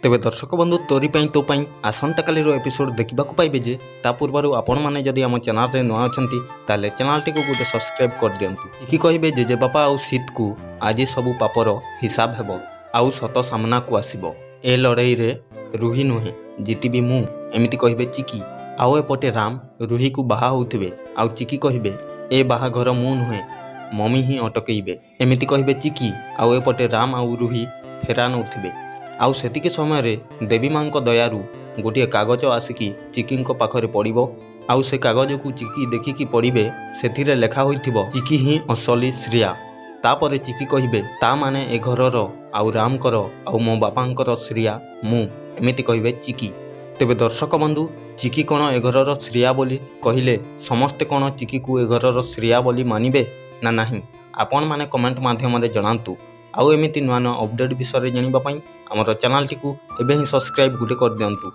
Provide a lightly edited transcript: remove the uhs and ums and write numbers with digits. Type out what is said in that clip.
तेबे दर्शक बंधु तोरी तो आसंता काली एपिसोड देखा पाइबे जे ता पूर्व आपण मैंने जदि आम चैनल रे नुआ अछंती ताले चैनल टी को गोटे सब्सक्राइब कर दियंतु। चिकी कहिबे जेजे बापा आउ सीत को आज सबू पापर हिसाब हेबो आउ सत सामना को आसीबो। ए लड़ाई रे रूही नुहे जीतीबी मु एमिति कहिबे चिकी। आउ एपटे राम रूही को बाहा होउथिबे आउ चिकी कहिबे ए बाहाघर मु नुहे मम्मी ही अटकईबे एमिति कहिबे चिकी। आउ एपटे राम आउ रूही फेरा नउथिबे। आउ सेतिके समय रे देवी माँ दयारू गोटे कागज आसिकी चिकी पाखरे पड़िबो। आउ से कागज को चिकी देखिकी पढ़िबे सेथिरे लेखा होइथिबो चिकी ही असली श्रिया। तापरे चिकी कहिबे ता माने ए घरर आउ राम कर आउ मो बापांकर श्रिया मु एमिति कहिबे चिकी। तेबे दर्शक बंधु चिकी कौन ए घरर श्रिया बोली कहिले समस्ते कौन चिकी को ए घरर श्रिया बोली मानिबे ना नाही आपण माने कमेंट माध्यम रे जणांतु। आउ एमिति नुआ नुआ अपडेट विषय जानिबा पई हमर चैनल टी को एबे ही सब्सक्राइब गुटे कर दियंतु।